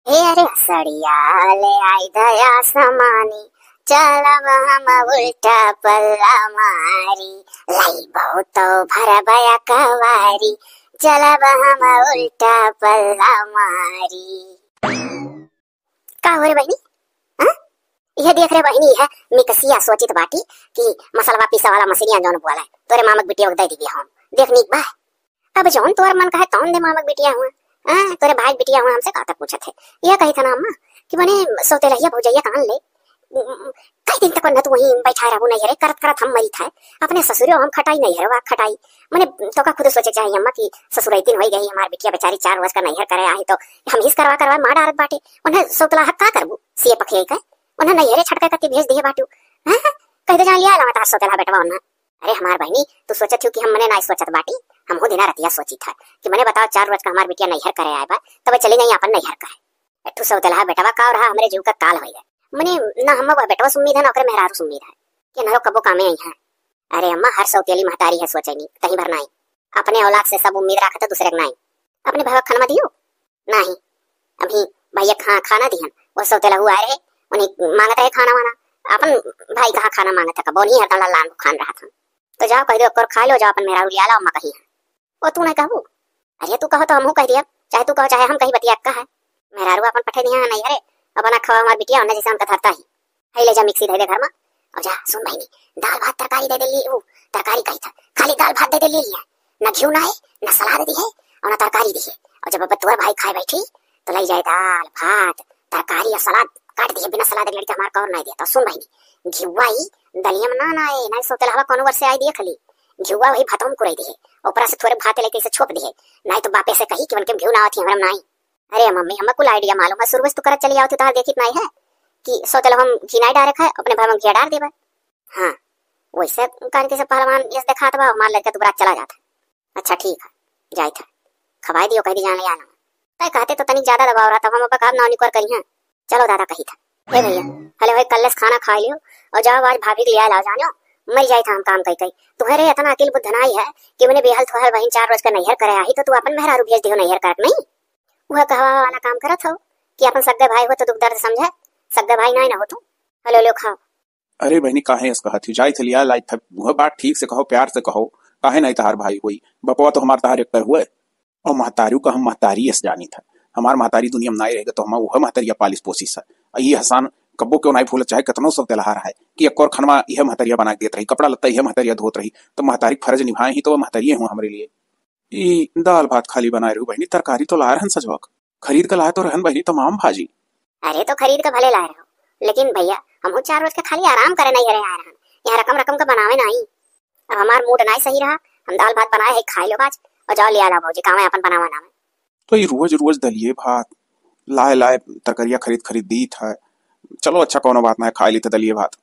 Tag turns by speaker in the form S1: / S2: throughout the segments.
S1: हे अरे सड़िया ले आई दया समानी, चलब हम उल्टा पल्ला मारी, लाई बहुत भर भया कवारी, चलब हम उल्टा पल्ला मारी। का हो रे बहनी? हाँ? यह देख रे बहनी है मिकसिया सोचित बाटी कि मसलवा पीसा वाला मशीनिया जौन बोला है तोरे मामक बिटिया दे दी हम देख नीक बा। अब जौन तोर मन कहे तौन दे मामक बिटिया हुआ। हाँ तोरे भाई बिटिया हुआ हमसे काता पूछत है यह कही था ना अम्मा कि बने सोते रहिया भौजैया कान ले कई दिन तक न तू वहीं बैठा रहू नहीं रे करत करत हम मरी था अपने ससुरो हम खटाई नहीं हरवा खटाई मने तो का खुद सोचे चाहिए अम्मा की ससुराई दिन हो गई हमार बिटिया बेचारी 4 वर्ष का नहीं करे आई तो हम हिस करवा करवा मार डारत बाटे उन्हें सोतला हक का करबू सीए पखे का उन्हें नहीं रे छटका कति भेज दिए बाटू। हां कह दे जान लिया ला तार सोतला बेटवा उन्हें। अरे हमार बहनी तू सोचत हो कि हम मने नहीं सोचत बाटी हम हो दिना रतिया सोची था कि मने बताओ 4 वर्ष का हमार बिटिया नहीं हर करे आए बा तब चले नहीं अपन नहीं हर करे तू सोतला बेटवा का रहा हमरे जीव का काल होई गए मने ना हम बेटवा उम्मीद है ना ओकरे मेहरारू उम्मीद है कि नरो कबो कामे आई है। अरे अम्मा हर सौतेली महतारी है सोचे नहीं कहीं भर नहीं अपने औलाद से सब उम्मीद रखा तो दूसरे नहीं अपने भाई खाना दियो नहीं अभी भैया खाना दिहन वो सौतेला हुआ रहे उन्हें मांगता है खाना वाना अपन भाई कहा खाना मांगता का बोनी हरता लान खान रहा था तो जाओ कह दो खा लो जाओ अपन मेहरारू लिया लाओ अम्मा कहीं वो तू नहीं कहू। अरे तू कहो तो हम कह दिया चाहे तू कहो चाहे हम कहीं बतिया का है मेहरारू अपन पठे दिया नहीं अरे अब ना खवा हमार बिटिया होने जैसे उनका धरता ही है ले जा मिक्सी दे दे घर में और जा सुन बहनी दाल भात तरकारी दे दे ली वो तरकारी कही था खाली दाल भात दे दे ली ना घी ना है ना सलाद दी है और ना तरकारी दी है और जब तोर भाई खाए बैठी तो लाई जाए दाल भात तरकारी और सलाद काट दी बिना सलाद लड़के हमार का और नहीं दिया तो सुन बहनी घिवाई दलिया में ना है ना सोते हवा कौन वर्ष से आई दिए खाली घिवा वही भातों में कुराई दी है ऊपर से थोड़े भात लेके इसे छोप दी है नहीं तो बापे से कही कि उनके घी ना आती हमारे नहीं। अरे मम्मी हमको कुल आइडिया मालूम है शुरू तो करत चली आओ तो देखी नहीं है कि सोते हम घी नहीं डाल रखा है अपने भाई में घी डाल देबा। हाँ वैसे करके से पहलवान इस देखा था मार लड़के तो रात चला जाता। अच्छा ठीक है जाए था खवाई दियो कह दी जान ले आना तय कहते तो तनिक ज्यादा दबाव रहा था हम अब काम नौनी कर करी है चलो दादा कही था हे भैया हले भाई कल खाना खा लियो और जाओ आज भाभी के लिया लाओ जानो मर जाए था हम काम कही कही तुम्हारे इतना अकिल बुद्ध नहीं है कि मैंने बेहल थोहल वहीं 4 रोज का नैहर करे आई तो तू अपन मेहरारू भेज दियो नैहर कर नहीं वह कहवा वाला काम करत हो कि अपन सगे भाई हो तो दुख दर्द समझे सगे भाई नहीं ना हो तू हेलो लो खाओ।
S2: अरे बहनी काहे इस कहत जाई थे लिया लाई था वह बात ठीक से कहो प्यार से कहो काहे नहीं तहार भाई हुई बपवा तो हमार तहार एक पर हुए और महतारियों का हम महतारी ऐसे जानी था हमार महतारी दुनिया में नहीं रहेगा तो हम वह महतरिया पालिस पोसिस है ये हसान कब्बो क्यों नहीं फूल चाहे कितनों सब तेलहा रहा है कि एक और खनवा यह महतरिया बना के देत रही कपड़ा लत्ता यह महतरिया धोत रही तो महतारी फर्ज निभाए ही तो महतरिये हूँ हमारे लिए ये दाल भात खाली बनाए रहू बहनी तरकारी तो ला रहन सजवक खरीद कर लाए तो रहन बहनी तमाम भाजी।
S1: अरे तो खरीद कर भले लाए रहो लेकिन भैया हम 4 रोज के खाली आराम करे नहीं रहे आए रहन यहाँ रकम रकम का बनावे नहीं अब हमार मूड नहीं सही रहा हम दाल भात बनाए है खाई लो आज और जाओ लिया ला भौजी काम है अपन बनावा ना
S2: तो ये रोज रोज दलिए भात लाए लाए तरकारिया खरीद दी था चलो अच्छा कौन बात ना खा ली तो दलिए भात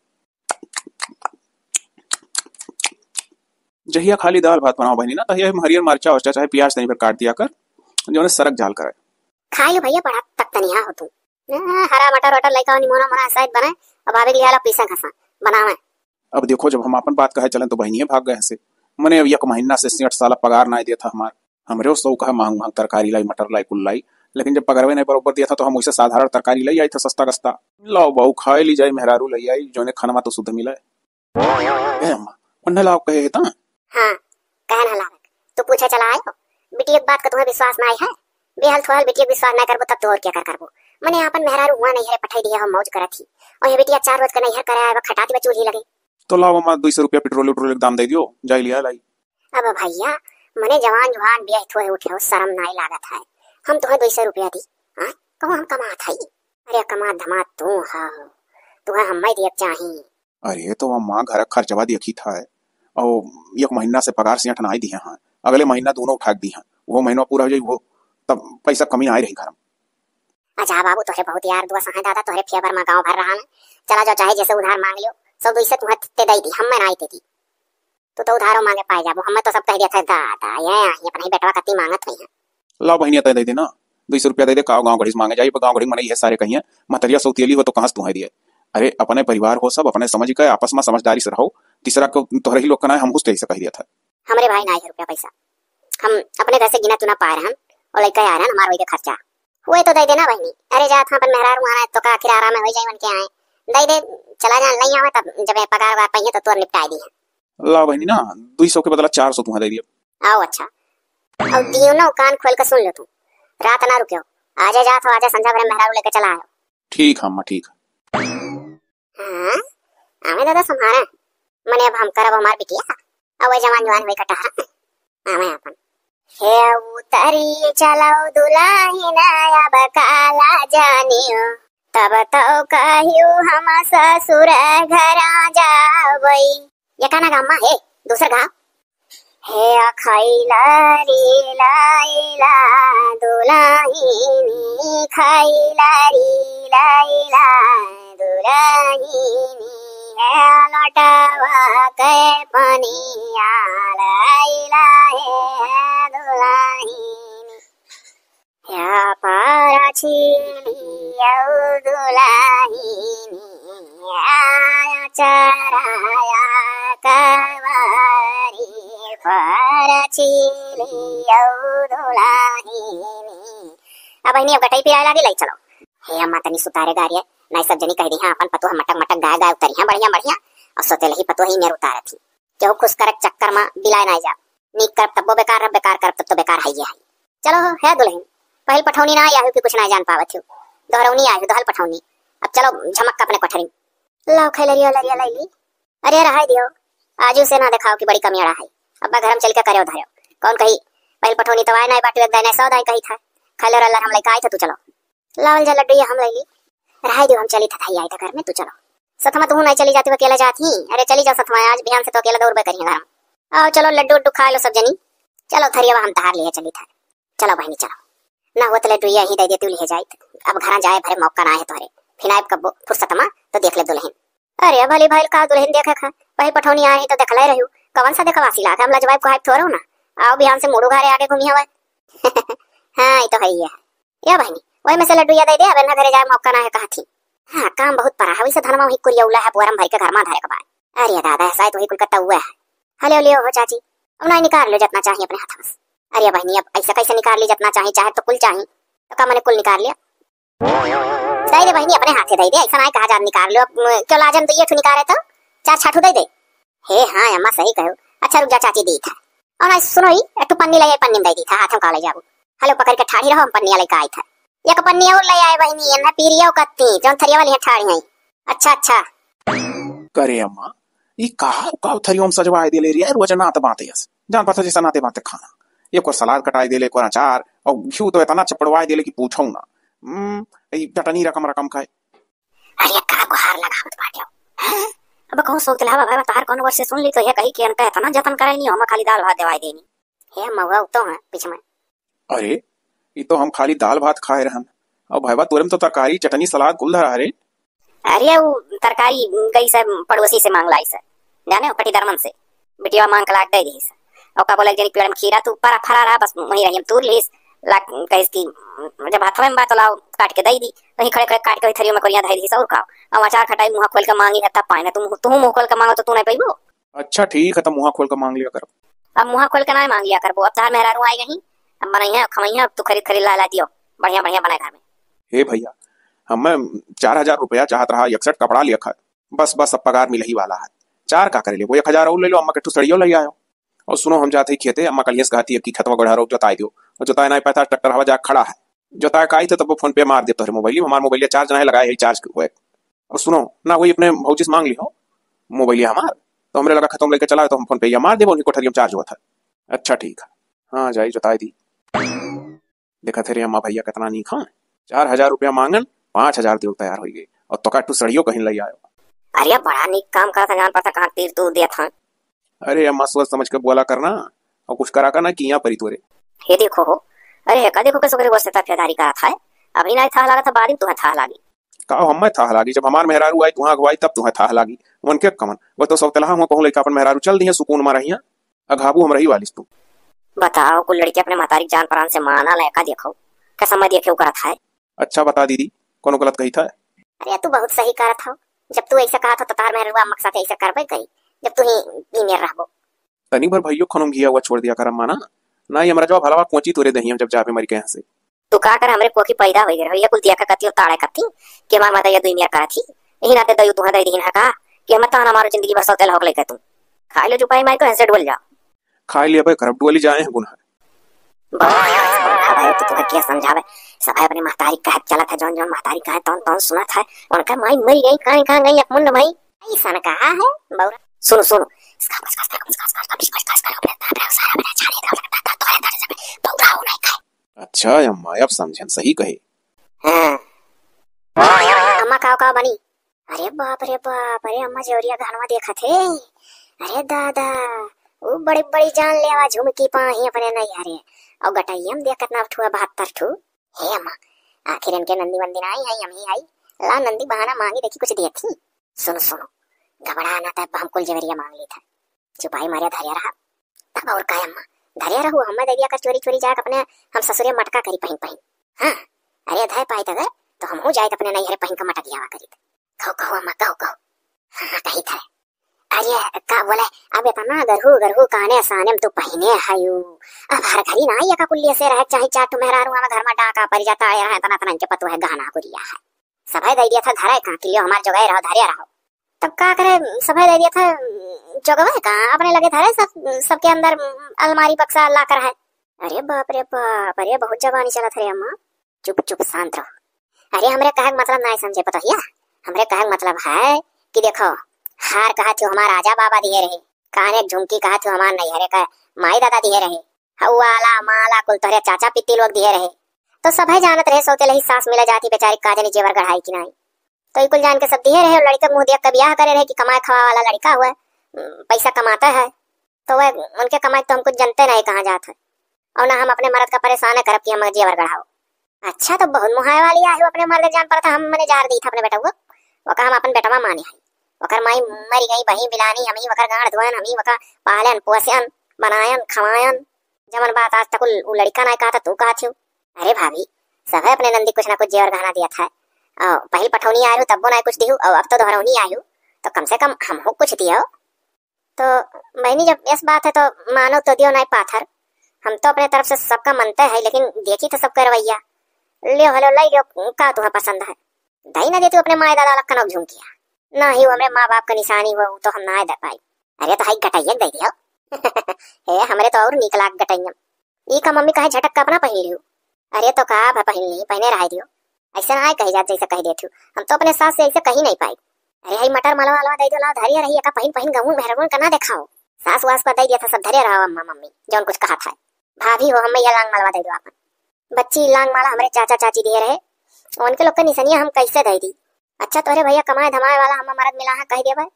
S2: जहिया खाली दाल भात बनाओ बहनी ना तहिया हरियर मरचा वरचा चाहे प्याज नहीं पर काट दिया कर जो ने सरक जाल करे
S1: खा लो भैया बड़ा तक तनिया हो तू हरा मटर वटर लेका निमोना मोना शायद बनाए अब आवे लिया ला पीसा खसा बनावे। अब
S2: देखो जब हम अपन बात कहे चलन तो बहनिये भाग गए से मने अब 1 महीना से 60 साल पगार ना दिया था हमार हमरे सौ कहा मांग मांग तरकारी लाई मटर लाई कुल लाई लेकिन जब पगारवे नहीं बरोबर दिया था तो हम वैसे साधारण तरकारी लाई आई था सस्ता कस्ता लाओ बहु खाए ली जाए मेहरारू लाई आई जो ने खाना तो शुद्ध मिला है अम्मा उन्हें लाओ कहे था।
S1: हां कहन हलावे तू पूछे चला आयो बिटिया की बात का तुम्हें विश्वास नहीं है बेहल थोहल बिटिया विश्वास नहीं करबो तब तो और क्या करबो मने अपन मेहरारू हुआ नहीं है पठाई दिया हम मौज करत थी और ये बिटिया 4 रोज का नहीं करे आए खटाती बचूल ही लगे
S2: तो लाओ अम्मा 200 रुपया पेट्रोल के दाम दे दियो जाई लिया लाई।
S1: अब भैया मने जवान जुहान बियाह थोए उठे शर्म नहीं लागत है हम तुम्हें 200 रुपया दी हां कहूं हम कमात है अरे कमा धमा तू हां तुम्हें हम दिए चाही।
S2: अरे तो अम्मा घर खर्चवा देखी था और 1 महीना से पगार से नहीं दिया हां अगले महीना दोनों उठा दी हां वो महीना पूरा हो जाई वो तब पैसा कमी आई रही घर में।
S1: अच्छा बाबू तोरे बहुत यार दुआ सहाय दादा तोरे फेवर में गांव भर रहा है चला जाओ चाहे जैसे उधार मांग लियो सब 200 तुम्हें ते दई दी हम में नहीं देती तो उधारो मांगे पाए जाबो हम तो सब कह दिया था दादा ये अपने बेटवा कती मांगत हुई है
S2: लाओ बहनिया दे दे ना 200 रुपया दे दे गाँव घड़ी मांगे जाइए गाँव घड़ी में ये सारे कहिए महतरिया सौतेली हो तो कहाँ से तुम्हें दिए अरे अपने परिवार हो सब अपने समझ के आपस में समझदारी से रहो तीसरा को तोहरे ही लोग का हम उससे कह दिया था
S1: हमारे भाई ना 1 रुपया पैसा हम अपने घर से गिना चुना पा रहे हैं और लड़का आ रहा है हमारे वही खर्चा हुए तो दे देना बहनी। अरे जा था अपन मेहरारू आना है तो का आखिर आराम में हो जाए मन के आए दे दे चला जा नहीं आवे तब जब ये पगार वार पहिए तो तुर निपटाई दी है।
S2: ला बहनी ना 200 के बदला 400 तुम्हें दे दिया।
S1: आओ अच्छा अब दियो ना कान खोल कर सुन लो तू रात ना रुकियो आजा जा तो आजा संजा भरे मेहरारू लेके चला आयो।
S2: ठीक है अम्मा ठीक है।
S1: हां हमें दादा संभारे मने अब हम करब हमार बिटिया अब वही जवान जवान हुई कटा हमें अपन हे उतरी चलो दुल्हन अब काला जानियो तब तो कहियो हम ससुर घर जावई। ये काना गामा हे दूसरा गा हे खैला रे लाइला दुल्हनी खैला रे लाइला दुल्हनी है लटवा के पनिया लाइला है दुल्हनी या पारा छिलिया दुल्हनी आया चराया कवारी पारा छिलिया दुल्हनी। अब बहनी अब गटाई पे आया लगी लाई चलो हे अम्मा तनी सुतारे गारिया नहीं सब जनी कह दी हां अपन पतो हम मटक मटक गाय गाय उतरी हां बढ़िया बढ़िया और सोते ही पतो ही मेरे उतार थी जो खुश करक चक्कर में बिलाय ना जा नीक कर तब बेकार रब बेकार कर तब तो बेकार है ये चलो है दुल्हन पहल पठौनी ना आया कि कुछ ना जान पावत हो दोहरौनी आयो दोहल पठौनी अब चलो झमक अपने कोठरी लाओ खैलरिया लरिया लैली अरे रहाई दियो आजू से ना दिखाओ कि बड़ी कमी रहा है अब घर हम चल के करे धरो कौन कही पहल पठौनी तो आए ना बाटू एक दाई ना 100 दाई कही था खैलर अल्लाह हम लेके आए थे तू चलो लावल जा लड्डू ये हम लैली रहाई दियो हम चली था आई था घर में तू चलो सतमा तू नहीं चली जाती अकेला जाती अरे चली जा सतमा आज बिहान से तो अकेला दौड़ पे करिए घर में आओ चलो लड्डू उड्डू खा लो सब जनी चलो थरिया हम तार लिए चली था चलो बहनी चलो ना वो तो लड्डू यही दे देती ले जाए अब घर जाए भरे मौका ना है तोरे फिर आए कब फुर्सतमा तो देख ले दुल्हन अरे भली भाई का दुल्हन देखे खा वही पठौनी आए तो देखला रहू कौन सा देखवासी ला हम लजवाब को हाथ थोरो ना आओ बिहान से मोड़ू घरे आके घूमी हवा हां ये तो है ही है या बहनी वही में से लड्डू या दे दे अब ना घरे जाए मौका ना है कहा थी हां काम बहुत परा है वैसे धनमा वही कुरिया उला है पुरम भर के घर में धारे के बाद अरे दादा ऐसा तो ही कोलकाता हुआ है हले लियो हो चाची अब ना निकाल लो जितना चाहिए अपने हाथ में अरे बहनी अब ऐसा कैसे निकाल ली जितना चाहिए चाहे तो कुल चाहिए तो का मैंने कुल निकाल लिया दे दे बहनी अपने हाथ से दे दे ऐसा ना कहा जा निकाल लो क्यों लाजन तो ये ठू निकाले तो 4 छाठू दे दे हे हां अम्मा सही कहो अच्छा रुक जा चाची दी था और ना सुनो ही एक तो पन्नी ले पन्नी दे दी था हाथों काले जाबू हेलो पकड़ के ठाड़ी रहो हम पन्नी ले आई था एक पन्नी और ले आए बहनी ये ना पीरिया कत्ती जोन थरिया वाली ठाड़ी है अच्छा अच्छा
S2: करे अम्मा ये का थरियों में सजवाए दे ले रिया रोज नात बाते यस जान पता जैसा नाते बाते खाना ये को सलाद कटाई दे ले को अचार और घी तो इतना चपड़वाए दे ले कि पूछो ना ये चटनी रकम रकम खाए
S1: अरे का को हार लगावत बाटियो अब कहो सोचला हवा भाई तार कौन वर्ष से सुन ली तो ये कही कि अनका इतना जतन करे नहीं हम खाली दाल भात देवाई देनी हे मवा तो है पीछे में
S2: अरे ये तो हम खाली दाल भात खाए रहन और भाईबा तोरे में तो तरकारी चटनी सलाद कुल धरा रे
S1: अरे वो तरकारी गई से पड़ोसी से मांग लाई से जाने पटी दरमन से बिटिया मांग के लाग दे दी से और का बोले जनी पेड़ में खीरा तू ऊपर फरा रहा बस वही रही हम तूर लीस लाग कहिस की जब हाथ में बात लाओ काट के दई दी वही खड़े खड़े काट के थरियो में कोरिया धई दी सब खाओ अब अचार खटाई मुंह खोल के मांगी है तब पाए ना तू मुंह खोल के मांगो तो तू नहीं पाइबो
S2: अच्छा ठीक है तो मुंह खोल के मांग लिया कर
S1: अब मुंह खोल के ना मांग लिया करबो अब तार मेहरारू आई गई अब बनाई है खमई है तू खरीद ला दियो बढ़िया बढ़िया बनाए घर में
S2: हे भैया हमें 4000 रुपया चाहत रहा 61 कपड़ा लिया बस अब पगार मिल ही वाला है 4 का करे ले वो 1000 और ले लो अम्मा के ठुसड़ियो ले आयो और सुनो हम जाते ही खेते अम्मा कल कहती है कि खतवा गढ़ा रो जोताई दो और जोताई नहीं पाता ट्रैक्टर हवा जा खड़ा है जोताई का आई तो तब फोन पे मार देता है मोबाइल हमारा मोबाइल चार्ज नहीं लगाए है चार्ज हुए और सुनो ना वही अपने भौजी से मांग ली हो मोबाइल हमार तो हमरे लगा खत्म लेके चला तो हम फोन पे मार दे उन्हीं कोठरी में चार्ज हुआ था अच्छा ठीक है हाँ जाई जोताई दी देखा थे रे अम्मा भैया कितना नहीं खा 4000 रुपया मांगन 5000 देव तैयार हो गए और तो काटू सड़ियो कहीं ले आयो
S1: अरे बड़ा निक काम करा था जान पता कहां तीर तू दिया था
S2: अरे अम्मा सोच समझ के बोला करना और कुछ करा करना कि यहाँ परी तोरे
S1: हे देखो हो अरे का देखो कैसे करे गोस्ते ताफेदारी करा था अभी नहीं था लगा था बाद में तू था लागी
S2: का हम था लागी जब हमार मेहरारू आई तुहा गवाई तब तुहा था लागी मन के कमन वो तो सब तलहा हम कहूं लेका अपन मेहरारू चल दिए सुकून में रहिया अघाबू हम रही वालिस तू
S1: बताओ कुल लड़की अपने मातारी जान प्राण से माना लयका देखो कैसा मैं देखे करा था
S2: अच्छा बता दीदी कौन गलत कही था
S1: अरे तू बहुत सही करा था जब तू ऐसा कहा था तो तार मेहरुआ मकसद ऐसा करबे कही जब तू ही नीमेर रहबो
S2: तनी भर भइयो खनम घिया हुआ छोड़ दिया करम माना ना ये हमरा जवाब हलवा कोची तोरे दही हम जब जाबे मरी के यहां से
S3: तू का कर हमरे कोखी पैदा होई रे ये कुल दिया का कती ताड़े कती के हमार माता ये दुई मियां करा थी यही नाते दयु तुहा दई दीन है का कि हम ता हमारो जिंदगी भर सौतेल होक लेके तू खा ले जुपाई माई को ऐसे डोल जा
S2: खा लिया भाई करब डोली जाए हैं गुना
S3: भाई तो तुम्हें क्या समझावे सब अपने महतारी कह चला था जौन जौन महतारी कहे तौन तौन सुना था उनका माई मरी गई कहां गई मुंड भाई
S1: ऐसा न कहा है बौरा।
S3: सुनो सुनो
S2: अच्छा अम्मा अब समझन सही कहे।
S1: अम्मा काव बनी। अरे बाप रे बाप, अरे अम्मा जोरिया घनवा देखा थे। अरे दादा वो बड़ी बड़ी जान लेवा झुमकी पाही अपने नहीं हरे और गटाइयम देखत ना ठुआ 72 ठू। हे अम्मा आखिर इनके नंदी वंदी आई आई हम ही आई ला नंदी बहाना मांगी देखी कुछ दी थी। सुनो सुनो घबरा ना तब हम कुल जवरिया मांग ली था चुपाई मारे धरिया रहा तब और का अम्मा धरिया रहू हम दे दिया का चोरी चोरी जाके अपने हम ससुरे मटका करी पहन पहन। हां अरे धाय पाई तगर तो हम हो जाए अपने नहीं हरे पहन का मटक जावा करी कहो अम्मा कहो हां कही था। अरे का बोले अब इतना गरहू काने साने तू पहने हायू अब हर घरी ना ये का कुल्ली से रह चाहे चाट मेहरारू हम घर में डाका परि जाता है तना तना के पतो है गहना गुरिया है सभा दे दिया था धराए का कि लियो हमार जगह रहो धरिया रहो तब का करे सभा दे दिया था जगह का अपने लगे धरे सबके अंदर अलमारी बक्सा ला कर है। अरे बाप रे बाप, अरे बहुत जवानी चला थे अम्मा। चुप चुप शांत रहो। अरे हमरे कहे मतलब नहीं समझे पता हिया हमरे कहे मतलब है कि देखो हार कहा थी हमारा राजा बाबा दिए रहे काने झुमकी कहा थी हमार नहीं हरे का माई दादा दिए रहे हवाला माला कुल तोरे चाचा पित्ती लोग दिए रहे तो सभी जानत रहे सोते लही सास मिला जाती बेचारी काजनी जेवर गढ़ाई की नहीं तो कुल जान के सब दिए रहे लड़का मुंह दिया ब्याह करे रहे कि कमाए खवा वाला लड़का हुआ पैसा कमाता है तो वह उनके कमाई तो हम कुछ जानते नहीं कहाँ जाता है और ना हम अपने मर्द का परेशान है करब कि हम जेवर गढ़ाओ। अच्छा तो बहुत मुहाय वाली आई अपने मर्द जान पर था हम मैंने जार दी था अपने बेटा वो हम अपन बेटा माने है वकर माई मरी गई बही बिलानी हम ही वकर गाड़ धोयन हम ही वकर पालन पोषण बनायन खवायन जमन बात आज तक वो लड़का नहीं कहा था तू कहा थी। अरे भाभी सब अपने नंदी कुछ ना कुछ जेवर गहना दिया था पहली पठौनी आयु तब वो नहीं कुछ दियो और अब तो दोहरौनी आयु तो कम से कम हम हो कुछ दियो तो बहनी जब इस बात है तो मानो तो दियो नहीं पाथर हम तो अपने तरफ से सबका मनते है लेकिन देखी तो सबका रवैया लियो हेलो लाई लियो का तुम्हें पसंद है दही ना देती अपने माए दादा लक्का नौ झूम किया ना ही हमारे माँ बाप का निशानी हुआ तो हम ना दे पाई। अरे तो हाई गटाइया दे दियो हे हमरे तो और निकला गटाइया ई का मम्मी कहे झटक का अपना पहन लियो। अरे तो का पहन ली पहने रह दियो ऐसा ना कही जात जैसे कह देती हम तो अपने सास से ऐसे कही नहीं पाई। अरे हाई मटर मलवा अलवा दे दो ला धरिया रही का पहन गहूं मेहरगुन का ना दिखाओ सास वास को दे दिया था सब धरिया रहा अम्मा मम्मी जौन कुछ कहा था भाभी हो हम ये लांग मलवा दे दो अपन बच्ची लांग माला हमारे चाचा चाची दिए रहे उनके लोग का निशानिया हम कैसे दे दी। अच्छा तोरे भैया कमाए धमाए वाला हम मर्द मिला है कह दिया भाई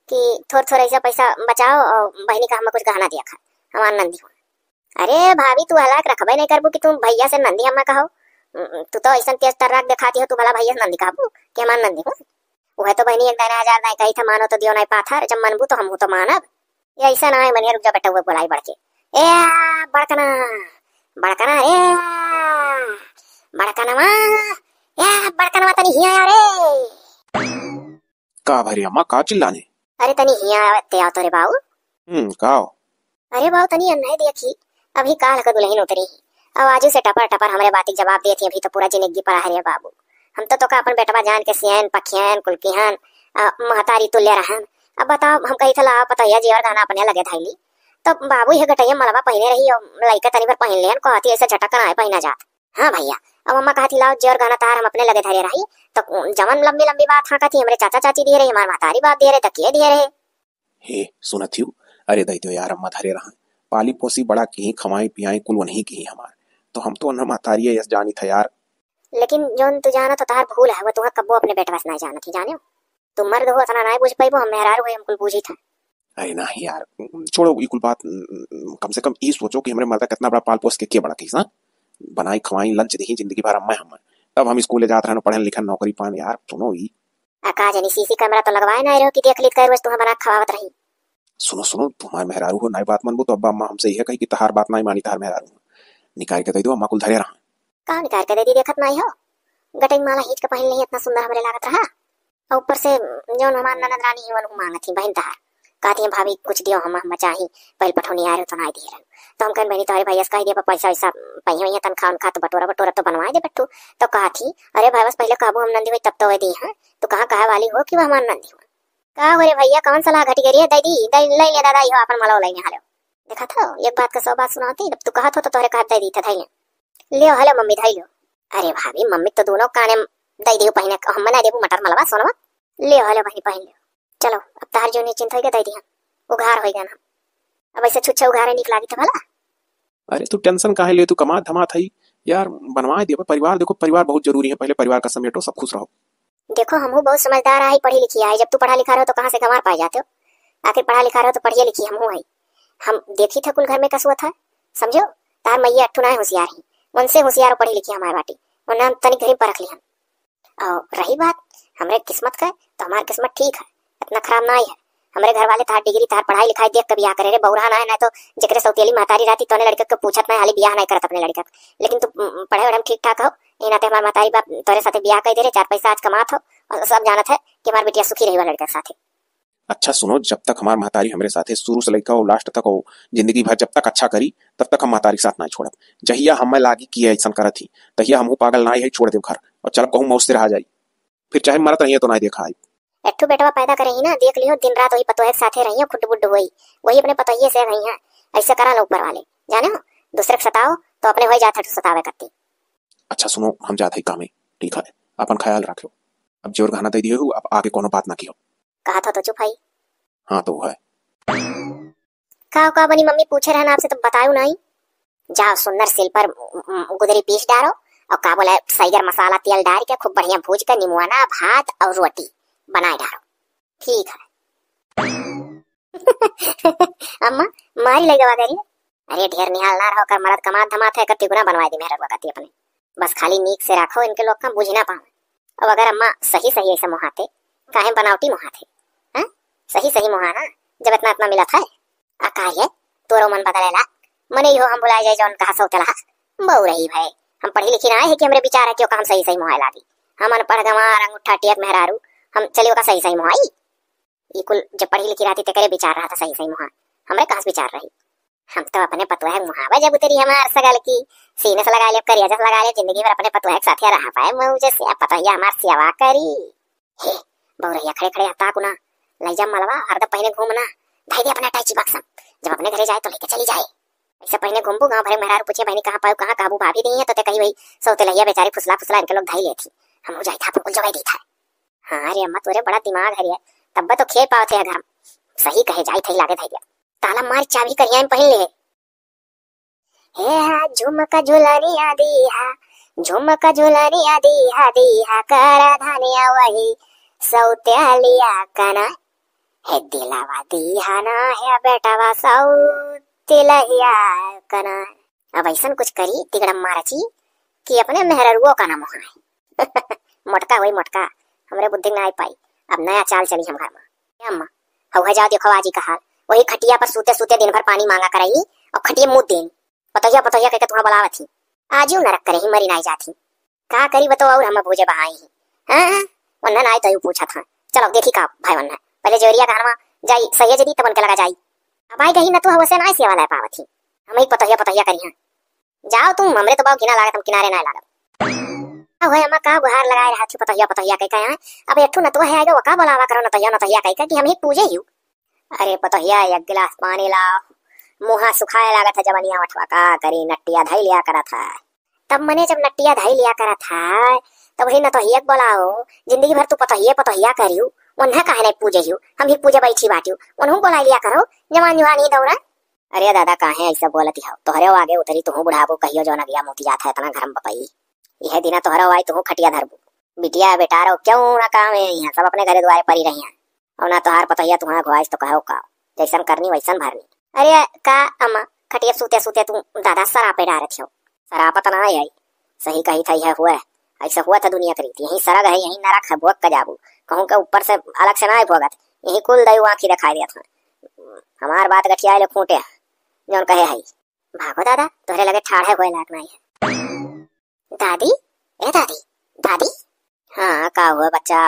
S1: कि थोड़ा ऐसा पैसा बचाओ और बहनी का हमें कुछ गहना दिया खा हमार नंदी हो। अरे भाभी तू हलाक रखबे नहीं करबू कि तुम भैया से नंदी हमें कहो तू तो ऐसा तेज तर्राक दिखाती हो तू भला भैया से नंदी कहबू कि हमार नंदी हो वह तो बहनी एक दाना 1000 नहीं कही था मानो तो दियो नहीं पाथर जब मनबू तो हम तो मानब ये ऐसा ना है बनिया रुक जा बेटा हुए बोलाई बढ़ के ए बड़कना बड़कना रे बड़कनवा या बड़कनवा तनी हिया रे
S2: का भरी अम्मा का चिल्लाने।
S1: अरे तनी हिया ते आओ तोरे बाऊ
S2: का
S1: अरे बाऊ तनी अन्ना देखी अभी काल का दुल्हन उतरी आवाजू से टपर टपर हमरे बाती जवाब देती अभी तो पूरा जिंदगी पर हरे बाबू हम तो का अपन बेटवा जान के सियान पखियान कुलकिहान महतारी तुल्य रहन अब बताओ हम कही था पता या जी और गाना अपने लगे थाईली तो बाबू ये गटैया मलवा पहने रही और लइका तनी पर पहन लेन कहती ऐसे झटक ना पहना जात। हाँ भैया अब अम्मा कहती लाओ जोर गाना तार हम अपने लगे धरे रही तो जमन लंबी लंबी बात हाँ कहती हमरे चाचा चाची दिए रहे हमारे महतारी बात दिए रहे तकिए दिए रहे।
S2: हे सुनत हूँ अरे दई दो यार अम्मा धरे रहा पाली पोसी बड़ा की खमाई पियाई कुल वही की हमार तो हम तो न महतारी यस जानी था यार
S1: लेकिन जोन तू जाना तो तार भूल है वो तुम्हें कब्बो अपने बेटवा से नहीं जाना थी जाने तुम मर्द हो इतना नहीं बुझ पाइबो हम मेहरार हुए हम कुल बूझी था।
S2: अरे नहीं यार छोड़ो ये कुल बात कम से कम ये सोचो कि हमरे मर्द कितना बड़ा पाल पोस के बड़ा किस बनाई खवाई लंच दी जिंदगी भर अम्मा हम तब हम स्कूल जाते रहे पढ़न लिखन नौकरी पान यार सुनो ही
S1: का जानी सीसी कैमरा तो लगवाए ना रहो कि देख लीत कर रोज तुम्हें बना खवावत रही।
S2: सुनो सुनो तुम्हारे मेहरारू हो नई बात मनबो तो अब्बा अम्मा हमसे यह कही कि तहार बात नहीं मानी तहार मेहरारू निकाल के दे दो अम्मा कुल धरे रहा
S1: का निकाल के दे दी देखत नहीं हो गटई माला हिच के पहन नहीं इतना सुंदर हमरे लागत रहा और ऊपर से जोन हमार ननद रानी ही वन मांगत थी बहन तहार कहती है भाभी कुछ दियो हम चाही पहले पठौनी आ रहे तो ना दिए रहे। तो हम कहन बनी तोहरे भैया कह दिया पैसा वैसा पहिया वैया तनखा उनखा तो बटोरा बटोरा तो बनवा दे बट्टू। तो कहा थी अरे भाई बस पहले काबू हम नंदी हुई तब तो वह दी है तो कहाँ कहा वाली हो कि वह हमारा नंदी हो। कहा हो रे भैया कौन सलाह घटी करिए दी ले ले दादा हो अपन malo लेने हालो। देखा था एक बात का 100 बात सुनाती तू कहा तो तोहरे कहा दे दी था धैले ले हेलो मम्मी धैलो। अरे भाभी मम्मी तो दोनों काने दई दियो पहिने हम बना देबू मटर मलवा सोनवा ले हेलो भाई पहन लो। चलो अब तार जो निश्चिंत होइगा दई दी उघार होइगा ना अब ऐसे छुच्छा उघारे निकला दी था भला।
S2: अरे तू टेंशन काहे ले, तू कमा धमा थई यार बनवा दे परिवार। देखो परिवार बहुत जरूरी है, पहले परिवार का समेटो सब खुश रहो।
S1: देखो हमहू बहुत समझदार आई पढ़ी लिखी आई। जब तू पढ़ा लिखा रहो तो कहाँ से गंवार पाए जाते हो। आखिर पढ़ा लिखा रहो तो पढ़िए लिखी हमहू आई। हम देखी था कुल घर में कसुआ था समझो। तार मैया अट्ठू ना होशियार ही उनसे होशियार पढ़ी लिखी हमारे बाटी वरना हम तनिक घरी परख लिया। और रही बात हमारे किस्मत का तो हमारी किस्मत ठीक है इतना खराब ना ही है। हमारे घर वाले तार डिग्री तार पढ़ाई लिखाई देख कभी आ करे रे बौरा ना है ना तो जिक्र सौतेली मातारी रहती तो लड़के को पूछत ना हाली ब्याह नहीं करत अपने लड़का। लेकिन तू पढ़े वढ़े ठीक ठाक हो ये नाते हमारे मातारी बाप तोरे साथे ब्याह कर दे रे 4 पैसा आज कमात हो और सब जानत है कि हमारी बेटिया सुखी रही लड़के के साथे।
S2: अच्छा सुनो, जब तक हमार महतारी हमारे साथे शुरू से लेकर हो लास्ट तक हो जिंदगी भर जब तक अच्छा करी तब तक हम महतारी साथ ना छोड़ब। जहिया हमें लागी कि ऐसा करत थी तहिया हमहू पागल ना है छोड़ देव घर और चल कहूँ मौज से रहा जाई फिर चाहे मरत रहिए तो ना देखा आई।
S1: एट्ठू बेटवा पैदा करे ही ना देख लियो दिन रात वही पतोहे के साथे रही हो खुड बुड हुई वही अपने पतोहिए से रही है। ऐसे करा लो ऊपर वाले जाने हो दूसरे को सताओ तो अपने वही जाते सतावे करती।
S2: अच्छा सुनो हम जाते ही कामे ठीक है अपन ख्याल रखो। अब जोर गहना दे दिए हो अब आगे कोनो बात ना कियो।
S1: कहा था तो चुप है।
S2: हाँ तो है
S1: का बनी मम्मी पूछे रहना आपसे तो बताऊ नहीं। जाओ सुंदर सिल पर गुदरी पीस डालो और का बोला सैगर मसाला तेल डाल के खूब बढ़िया भूज कर निमुआना भात और रोटी बनाए डालो ठीक है। अम्मा मारी लगवा दे रही। अरे ढेर निहाल ना रहो कर मरद कमात धमात है कत्ती गुना बनवा दी मेहरा वकती अपने बस खाली नीक से रखो इनके लोग का बुझ ना पाओ। अब अगर अम्मा सही सही ऐसे मुहाते काहे बनावटी मुहाते हैं सही सही मुहाना जब इतना इतना मिला था आकार्य तोरो मन बदलेला मने ही हो हम बुलाए जाए जौन कहा सो चला बहु रही भाई। हम पढ़ी लिखी ना है कि हमरे विचार है क्यों काम सही सही मुहाए लागी। हम अनपढ़ गंवार अंगूठा टियक मेहरारू हम चलियो का सही सही मुहाई ये कुल जब पढ़ी लिखी रहती तो करे विचार रहा था सही सही मुहा हमरे कहाँ विचार रही। हम तो अपने पतुआ मुहावा जब उतरी हमार सगल की सीने से लगा लिया करिया जैसे लगा लिया जिंदगी भर अपने पतुआ के साथ रहा पाए मुझे से पतैया हमार सेवा करी हे बहुरैया खड़े खड़े हता कुना ले जा मलवा हरदम पहने घूमना धैर्य अपना टाइची बक्सम जब अपने घरे जाए तो लेके चली जाए। ऐसे पहले घूमबू गाँव भरे मेहरारू पूछे बहनी कहाँ पाऊ कहाँ काबू भाभी नहीं है तो कहीं वही सौते लहिया बेचारी फुसला फुसला इनके लोग धाई लेती हम जाए था कुल जगह दी था। हाँ अरे अम्मा तोरे बड़ा दिमाग है तब तो खेल पाओ थे घर सही कहे जाई थई लागे धैर्य ताला मार चाबी करिया में पहन ले हे झुमका झुलनिया दिया झुमका झुलनिया दिया करा धनिया वही सौत्यालिया कना हे दिलावा दिया ना है बेटावा सौतिलहिया कना। अब ऐसा कुछ करी तिगड़म मारची कि अपने मेहररुओ का नाम है मोटका वही मोटका हमरे बुद्धि ना आई पाई। अब नया चाल चली हम घर में अम्मा हवा जाओ देखो आजी का हाल वही खटिया पर सूते सूते दिन भर पानी मांगा कराई और खटिया मुंह देनी पतैया पतैया कहकर तुम्हारा बुलावा थी आजू नरक करे ही मरी नहीं जाती का करी बताओ और हम भूजे बहाई ही। हाँ वन्ना ना आई तो पूछा था चलो देखी का भाई वन्ना पहले जोरिया कहवा जाई सही जदी तब उनके लगा जाई अब आई गई ना तो हवसे ना सेवा ले पावत थी हम ही पतैया पतैया करी जाओ तुम हमरे तो बाव किना लागत हम किनारे ना लागत होय अम्मा का गुहार लगाए रहा थी पतैया पतैया कह के अब एठू न तो है आएगा वका बुलावा करो न तैया कह कि हम ही पूजे ही। अरे पतैया एक गिलास पानी लाओ मुहा सुखाए लगा था जवनिया मठवा का करी नट्टिया धाई लिया करा था तब मने जब नट्टिया धाई लिया करा था तब वही न तो एक बोलाओ जिंदगी भर तू पतैया करियो उन्हें काहे नहीं पूजे हियो हम ही पूजे बैठी बाटियो उन्हों बोला लिया करो जवान जुहानी दौड़ा। अरे दादा काहे ऐसा बोलती हो तोहरे आगे उतरी तू बुढ़ाबो कहियो जो न गया मोती जाता है इतना घर में बपई यह दिन तोहरा आई तू खटिया धरबू बिटिया बेटा रो क्यों ना काम है यहाँ सब अपने घरे द्वारे पड़ी रही हैं और ना तोहार पतैया तुम्हारा ख्वाहिश तो कहो का जैसन करनी वैसन भरनी। अरे का अम्मा खटिया सूते सूते तू दादा सरापे डाल रही हो सरापत ना आई सही कही था यह हुआ ऐसा हुआ था दुनिया करी थी यही सरग है यही नरक है भोग का जाबू कहूँ का ऊपर से अलग से ना आई भोगत यही कुल दयु आँखी दिखाई दिया था हमार बात गठिया ले खूंटे जौन कहे है भागो दादा तोहरे लगे ठाढ़े हुए लाग नहीं है। दादी ए दादी दादी हाँ का हुआ बच्चा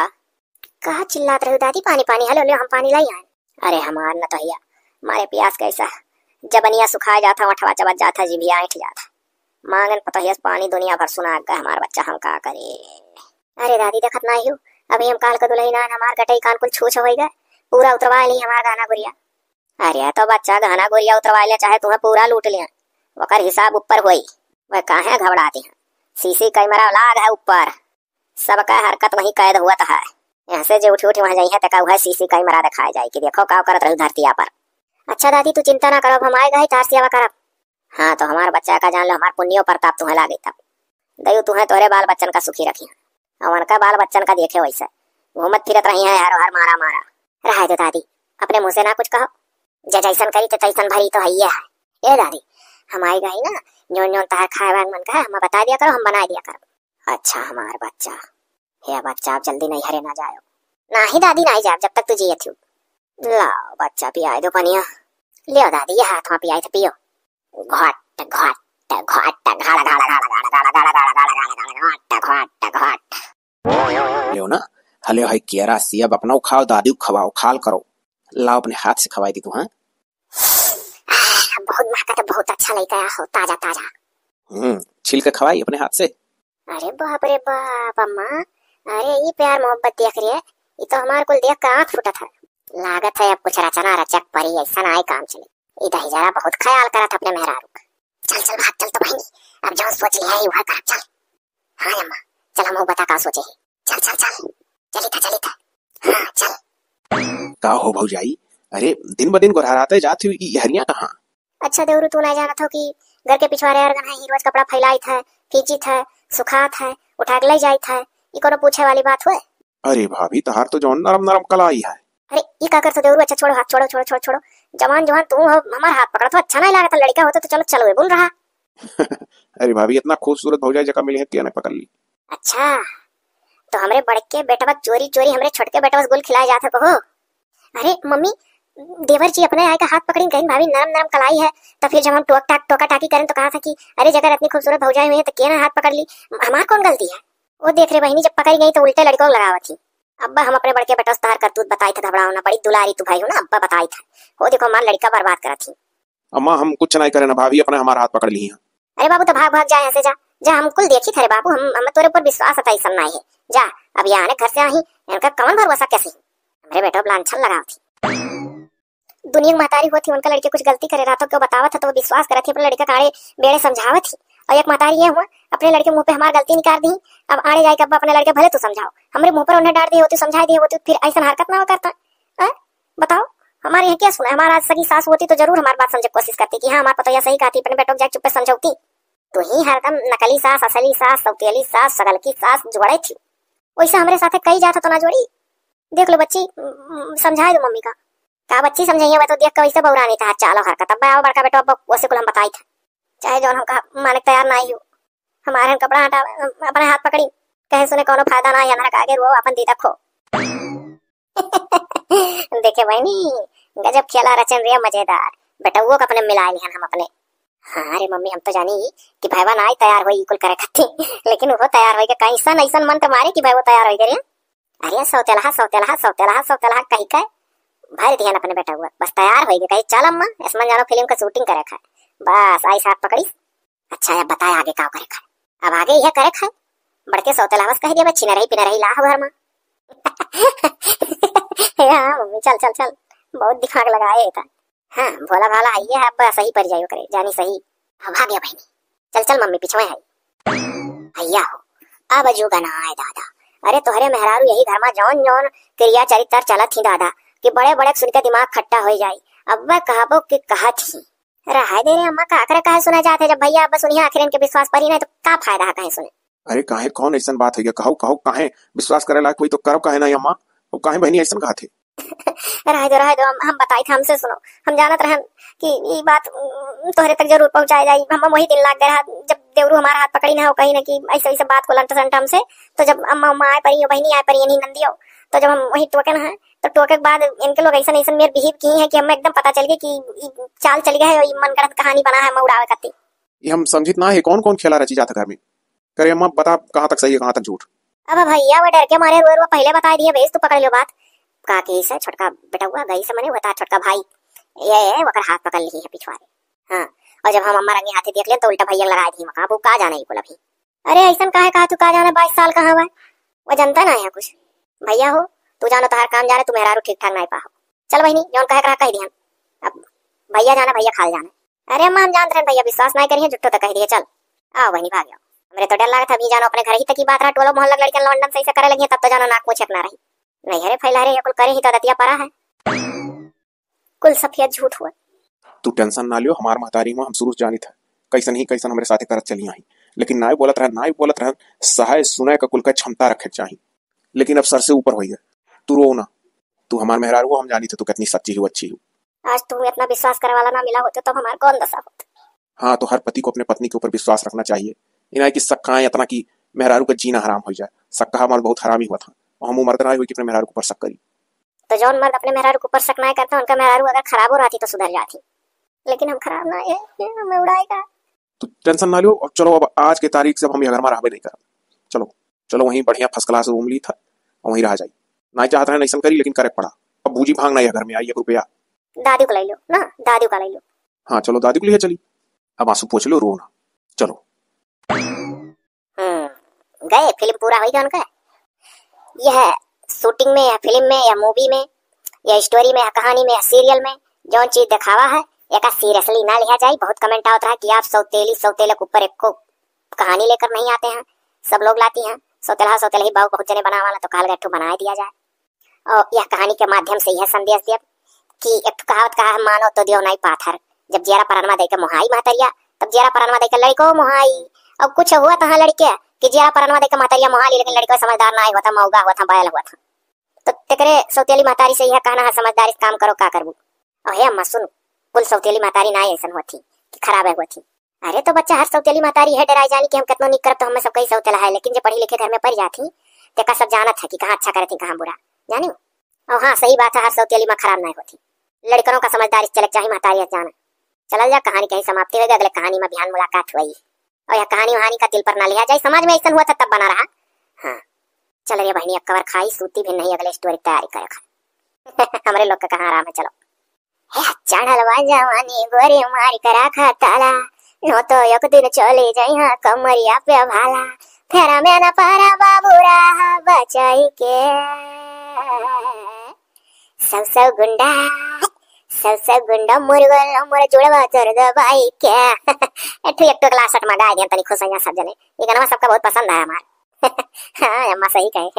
S1: कहा चिल्लात रहे दादी पानी पानी हेलो ले हम पानी लाई आए
S3: अरे हमार न तो भैया, मारे प्यास कैसा जबनिया सुखा जाता, मठवा चबत जाता, जिभिया ऐठ जाता। मांगन पतहिया पानी दुनिया भर सुना गया हमार बच्चा, हम का करे। अरे दादी देखत नहीं हो, अभी हम काल का दुल्हन हमार गटई कान कुल छूछ हो गए, पूरा उतरवा ली हमार गहना गुड़िया। अरे तो बच्चा गहना गुड़िया उतरवा लिया, चाहे तुम्हें पूरा लूट लिया, वकर हिसाब ऊपर होई। वह काहे घबराती है, सीसी कैमरा लाग है ऊपर, सबका हरकत वही कैद हुआ है। यहाँ से जो उठी उठी वहाँ जाई है तका वह सीसी कैमरा दिखाया जाए कि देखो का करत रही धरतिया पर। अच्छा दादी तू चिंता ना करो, हम आए गए तार सेवा करब। हाँ तो हमार बच्चा का जान लो, हमार पुण्यो प्रताप तुम्हें लागे तब दयु तुम्हें तोरे बाल बच्चन का सुखी रखी, और उनका बाल बच्चन का देखे वैसे घूमत फिरत रही है हर हर मारा मारा। रहा दो दादी, अपने मुँह से ना कुछ कहो, जैसन करी तो तैसन भरी तो है। ये दादी हम आई गई ना, न्योन न्योन तार खाए वाग मन का हम बता दिया करो, हम बना दिया करो। अच्छा हमार बच्चा, हे बच्चा आप जल्दी नहीं हरे ना जाओ। नहीं दादी नहीं जाओ जब तक तू जिये थी। लाओ बच्चा पियाए दो पनिया, लियो दादी ये हाथ में पियाई थे, पियो। घाट घाट घाट घाड़ा घाड़ा घाड़ा घाड़ा घाड़ा घाड़ा घाड़ा घाड़ा घाड़ा घाट घाट।
S2: लियो ना हले भाई केरा सी, अब अपना खाओ, दादी को खवाओ, खाल करो। लाओ अपने हाथ से खवाई दी तू। हाँ
S1: बहुत महका, तो बहुत अच्छा लगता है, ताजा ताजा।
S2: छील के खवाई अपने हाथ से।
S1: अरे बाप रे बाप अम्मा, अरे ये प्यार मोहब्बत देख रही है, ये तो हमारे कुल देख कर आँख फूटा था। लागत है अब कुछ रचना रचक परी ऐसा ना काम चले। इधर जरा बहुत ख्याल करा था अपने मेहरारू का। चल चल भाग चल तो भाई, अब जो सोच लिया है वह कर चल। हाँ अम्मा चल, हम बता का सोचे। चल चल चल चली था। हाँ चल।
S2: का हो भौजाई, अरे दिन ब दिन गोरहराते जाती हुई हरिया कहाँ?
S1: अच्छा देवरू तू नहीं जाना था कि घर के पिछवाड़े अरगन है, रोज कपड़ा फैलाई था, खींची था, सुखात है, उठा के ले जाई था, ये कोनो पूछे वाली बात हुए?
S2: अरे भाभी तहार तो जौन नरम नरम कलाई है।
S1: अरे ये का करते देवरू? अच्छा छोड़ो हाथ, छोड़ो छोड़ो छोड़ो छोड़ो, जवान जवान तू हो, हमारा हाथ पकड़ा तो अच्छा नहीं लगा था, लड़का होता तो चलो चलो बोल रहा।
S2: अरे भाभी इतना खूबसूरत भौजाई जगह मिली है, क्या नहीं पकड़ ली?
S1: अच्छा तो हमरे बड़के बेटा बस चोरी चोरी हमरे छोटके बेटा बस गुल खिलाए जाते कहो। अरे मम्मी देवर जी अपने आए का हाथ पकड़ी, कहीं भाभी नरम नरम कलाई है, तो फिर जब हम टोका टाकी करें तो कहा था कि अरे जगह इतनी खूबसूरत भौजाई हुई है तो क्या ना हाथ पकड़ ली, हमार कौन गलती है? वो देख रहे बहनी जब पकड़ी गई तो उल्टे लड़कों लगावा थी। अब्बा हम अपने बड़के बेटा तार करतूत बताई था, घबराओ ना, बड़ी दुलारी तू भाई हो ना, अब्बा बताई था। वो देखो हमारा लड़का बर्बाद करा थी।
S2: अम्मा हम कुछ नहीं करे ना भाभी, अपने हमारा हाथ पकड़ ली है।
S1: अरे बाबू तो भाग भाग जा यहाँ से, जा जा, हम कुल देखी थे बाबू, हम तोरे ऊपर विश्वास था, ऐसा नहीं है। जा अब यहाँ घर से आई, इनका कौन भरोसा कैसे? हमारे बेटा लांछन लगा थी, दुनिया की महतारी होती, उनका लड़के कुछ गलती करे रहा तो क्यों बतावा था, तो वो विश्वास करे थी, अपने लड़के काड़े बेड़े समझावा थी। और एक महतारी ये हुआ अपने लड़के मुंह पे हमारी गलती निकाल दी, अब आड़े जाके अब्बा अपने लड़के भले तू समझाओ, हमारे मुंह पर उन्हें डांट दी होती, समझा दी होती, फिर ऐसा हरकत ना करता है। बताओ हमारे यहाँ क्या सुना? हमारा सगी सास होती तो जरूर हमारी बात समझने की कोशिश करती कि हाँ हमारा पता सही कहती, अपने बेटों जाके चुप समझौती। तो ही हरदम नकली सास, असली सास, सौतेली सास, सगल की सास जुड़े थी, वैसे हमारे साथ कई जाता तो ना जोड़ी। देख लो बच्ची, समझाए दो मम्मी का बच्ची समझाइए, मैं तो देख कर वैसे बौरा नहीं था, चालो हरकत। अब बड़का बेटा अब वैसे कुल हम बताई था, चाहे जो हम माने तैयार ना ही हो, हमारे कपड़ा हटा अपने हाथ पकड़ी, कहे सुने कोनो फायदा ना है, हमारा आगे रो अपन दी देखो। देखे बहनी गजब खेला रचन रे मजेदार, बेटा वो अपने मिला लिहन हम अपने। हाँ अरे मम्मी हम तो जानी कि भाईवा ना ही तैयार हुई कुल करे खत्ती, लेकिन वो तैयार हो गया कहीं सन ऐसा मन तो मारे कि भाई वो तैयार हो गया। अरे सौतेला सौतेला सौतेला सौतेला कहीं का भाई ध्यान अपने बेटा हुआ, बस तैयार हो गया, कहीं चल अम्मा इसमें जानो फिल्म का शूटिंग करे खा, बस आई साथ पकड़ी। अच्छा अब बताए आगे क्या करे खा? अब आगे यह करे खा, बड़के सौतेला बस कह दिया बच्ची न रही पिन रही लाह घर में। हाँ मम्मी चल चल चल, बहुत दिमाग लगाए था। हाँ भोला भाला आइए है, अब सही पर जाइयो करे जानी सही। अब आ गया बहनी, चल चल मम्मी पीछे में आई भैया हो, अब जो गना है दादा। अरे तोहरे मेहरारू यही घर में जौन जौन क्रिया चरित्र चलत थी दादा कि बड़े बड़े सुन के दिमाग खट्टा हो जाये। अब वह कहबो कि कहा थी रहा दे रे अम्मा का आखिर कहे सुना जाते, जब भैया अब सुनिए आखिर इनके विश्वास पर ही नहीं तो क्या फायदा है कहे सुने।
S2: अरे काहे कौन ऐसा बात है, कहो कहो काहे विश्वास करे लायक कोई तो करो, काहे नहीं अम्मा, वो काहे बहनी ऐसा कहा थे?
S1: रह दो हम बताई थे, हमसे सुनो, हम जानत रहन कि ये बात तोहरे तक जरूर पहुंचाई जाई। हम वही दिन लाग गया जब देवरू हमारा हाथ पकड़ी ना हो कहीं ना कि ऐसे ऐसे बात को लंट संट हमसे, तो जब अम्मा अम्मा आए परी बहनी आए परी नहीं नंदियो, तो जब हम वही टोके ना है तो टोके के बाद इनके लोग ऐसा ऐसा मेरे बिहेव किए हैं कि हमें एकदम पता चल गया कि चाल चल गया है, मनगढ़ंत कहानी बना है, मैं उड़ावे करती।
S2: ये हम समझित ना है कौन कौन खेला रची जाता घर में, करे अम्मा बता कहाँ तक सही है कहाँ तक झूठ।
S1: अब भैया वो डर के मारे रो पहले बता दिए, भेज तू पकड़ लो बात,
S3: का के से छोटका बेटा हुआ गई से मने होता छोटका भाई ये वकर हाथ पकड़ ली है पिछवाड़े। हाँ, और जब हम अम्मा रंगे हाथे देख ले तो उल्टा भैया लगा दी वहां वो का जाने बोला भी। अरे ऐसा काहे कहा तू का जाने 22 साल का हवा वो जनता ना है कुछ भैया हो तू जानो तार काम जाने तू मेहरारू ठीक ठाक नहीं पाहो। चल बहनी जौन कह दिया अब भैया जाना भैया खाल जाना। अरे अम्मा हम जानते हैं भैया विश्वास नहीं करिए जुट्टो तक कह दिए चल आओ बहनी भाग जाओ। मेरे तो डर लगा था भी जानो अपने घर ही तक की बात रहा टोलो मोहल्ला लड़कियां लौंडन सही से करे लगी तब तो जानो नाक मुंह छेकना रही नहीं अरे फैला रहे कुल करे ही तो दतिया परा है कुल सफियत झूठ हुआ।
S2: तू टेंशन ना लियो हमार महतारी में हम शुरू से जानी था कैसन ही कैसन हमारे साथे करत चली आई लेकिन नाई बोलत रह सहाय सुनाय का कुल का क्षमता रखे चाहिए लेकिन अब सर से ऊपर हो गया। तू रो ना तू हमार मेहरारू हो हम जानी थे तू कितनी सच्ची हो अच्छी हो।
S3: आज तुम इतना विश्वास करे वाला ना मिला होते तो हमारा कौन दशा होता।
S2: हाँ तो हर पति को अपने पत्नी के ऊपर विश्वास रखना चाहिए इना कि सक्का इतना की मेहरारू का जीना हराम हो जाए। सक्का हमारा बहुत हराम ही हुआ था और हम मर्द ना हुई कि अपने मेहरारू के ऊपर शक करी।
S3: तो जौन मर्द अपने मेहरारू के ऊपर शक ना करता उनका मेहरारू अगर खराब हो रही तो सुधर जाती लेकिन हम खराब ना है हमें उड़ाएगा।
S2: तो टेंशन ना लियो अब चलो अब आज के तारीख से अब हम ये घर में रहबे नहीं कर चलो चलो वहीं बढ़िया फर्स्ट क्लास रूम ली था और वहीं रह जाई ना चाहता है नहीं करी लेकिन करे पड़ा अब बूजी भागना है घर में आई 1 रुपया
S3: दादी को ले लो ना दादी को ले लो।
S2: हाँ चलो दादी को लिए चली अब आंसू पोछ लो रो ना चलो।
S3: गए फिल्म पूरा हो गया उनका यह शूटिंग में या फिल्म में या मूवी में या स्टोरी में या कहानी में या सीरियल में जो चीज दिखावा है एक सीरियसली ना लिया जाए। बहुत कमेंट आता है कि आप सौतेले के ऊपर एक को कहानी लेकर नहीं आते हैं सब लोग लाती हैं सौतेला ही बाबू बहुत जने बना वाला तो काल गट्ठू बना दिया जाए और यह कहानी के माध्यम से यह संदेश दिया कि एक कहावत कहा मानो तो दियो नहीं पाथर जब जेरा परानमा देकर मोहाई महतरिया तब जेरा परानमा देकर लड़को मोहाई। अब कुछ हुआ था लड़के कि जेरा परानमा देकर महतरिया मोहाली लेकिन लड़को समझदार ना हुआ था मौगा हुआ था बैल हुआ था तो तेरे सौतेली महतारी से यह कहना है समझदारी से काम करो का करबू। और हे अम्मा सुन कुल सौतेली महतारी ना ऐसा हुआ थी कि खराब है हुआ थी। अरे तो बच्चा हर सौतेली महतारी है डराई जानी कि हम कितना नहीं करते तो हमें सब कहीं सौतेला है लेकिन जब पढ़ी लिखे घर में पड़ जाती तो सब जानत है कि कहाँ अच्छा करे थी कहाँ बुरा जानी। और हाँ सही बात है हर सौतेली में खराब नहीं होती लड़कों का समझदारी चलक चाहिए महतारी जाना। चल जा कहानी कहीं समाप्ति हो गई अगले कहानी में ध्यान मुलाकात हुई और यह कहानी वहानी का दिल पर ना लिया जाए समाज में ऐसा हुआ था तब बना रहा। हाँ चल रे बहनी अब कवर खाई सूती भी नहीं अगले स्टोरी तैयारी करे हमारे लोग का कहाँ आराम है। चलो चढ़लवा जवानी गोरे मारी करा खा ताला नो तो एक दिन चले जाई हाँ कमरिया पे भाला फेरा में न पारा बाबू रहा बचाई के सब गुंडा मुरगल मोर जुड़वा कर दबाई के एक तो क्लास 8 में गा दिया तनी खुश हैं सब जने ये गाना सबका बहुत पसंद है हमार हाँ अम्मा सही कहे